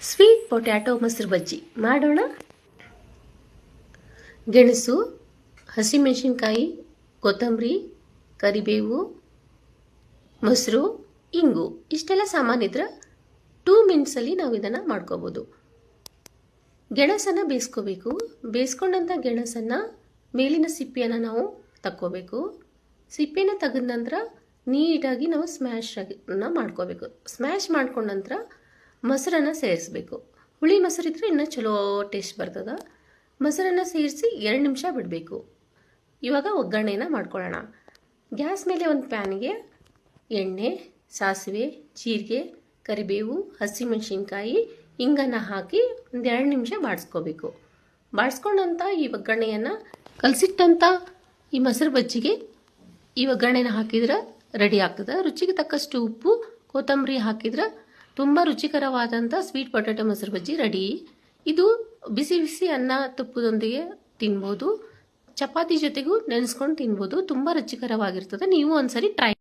Sweet potato ಮೊಸರು ಬಜ್ಜಿ ಮಾಡೋಣ. ಗೆಣಸು, ಹಸಿಮೆಣಸಿನ್ಕಾಯಿ, ಕೊತ್ತಂಬರಿ, ಕರಿಬೇವು, ಮೊಸರು, ಇಂಗು ಇಷ್ಟೆಲ್ಲ ಸಾಮಾನಿದ್ರೆ 2 ಮಿನಿಟ್ಸಲ್ಲಿ ನಾವು ಇದನ್ನು ಮಾಡ್ಕೋಬೋದು. ಗೆಣಸನ್ನು ಬೇಯಿಸ್ಕೋಬೇಕು. ಬೇಯಿಸ್ಕೊಂಡಂಥ ಗೆಣಸನ್ನು ಮೇಲಿನ ಸಿಪ್ಪೆಯನ್ನು ನಾವು ತಕ್ಕೋಬೇಕು. ಸಿಪ್ಪೆನ ತೆಗೆದ ನಂತರ ನೀಟಾಗಿ ನಾವು ಸ್ಮ್ಯಾಶನ್ನು ಮಾಡ್ಕೋಬೇಕು. ಸ್ಮ್ಯಾಶ್ ಮಾಡ್ಕೊಂಡ ನಂತರ ಮೊಸರನ್ನು ಸೇರಿಸ್ಬೇಕು. ಹುಳಿ ಮೊಸರಿದ್ರೆ ಇನ್ನೂ ಚಲೋ ಟೇಸ್ಟ್ ಬರ್ತದೆ. ಮೊಸರನ್ನು ಸೇರಿಸಿ 2 ನಿಮಿಷ ಬಿಡಬೇಕು. ಇವಾಗ ಒಗ್ಗರಣೆನ ಮಾಡ್ಕೊಳ್ಳೋಣ. ಗ್ಯಾಸ್ ಮೇಲೆ ಒಂದು ಪ್ಯಾನ್ಗೆ ಎಣ್ಣೆ, ಸಾಸಿವೆ, ಜೀರಿಗೆ, ಕರಿಬೇವು, ಹಸಿಮೆಣಸಿನ್ಕಾಯಿ, ಹಿಂಗನ್ನು ಹಾಕಿ ಒಂದು 2 ನಿಮಿಷ ಬಾಡಿಸ್ಕೋಬೇಕು. ಬಾಡಿಸ್ಕೊಂಡಂಥ ಈ ಒಗ್ಗರಣೆಯನ್ನು ಕಲಸಿಟ್ಟಂಥ ಈ ಮೊಸರು ಬಜ್ಜಿಗೆ ಈ ಒಗ್ಗರಣೆನ ಹಾಕಿದ್ರೆ ರೆಡಿ ಆಗ್ತದೆ. ರುಚಿಗೆ ತಕ್ಕಷ್ಟು ಉಪ್ಪು, ಕೊತ್ತಂಬರಿ ಹಾಕಿದ್ರೆ ತುಂಬ ರುಚಿಕರವಾದಂಥ ಸ್ವೀಟ್ ಪೊಟ್ಯಾಟೊ ಮೊಸರು ಬಜ್ಜಿ ರೆಡಿ. ಇದು ಬಿಸಿ ಬಿಸಿ ಅನ್ನ ತುಪ್ಪದೊಂದಿಗೆ ತಿನ್ಬೋದು. ಚಪಾತಿ ಜೊತೆಗೂ ನೆನೆಸ್ಕೊಂಡು ತಿನ್ಬೋದು. ತುಂಬ ರುಚಿಕರವಾಗಿರ್ತದೆ. ನೀವು ಒಂದ್ಸರಿ ಟ್ರೈ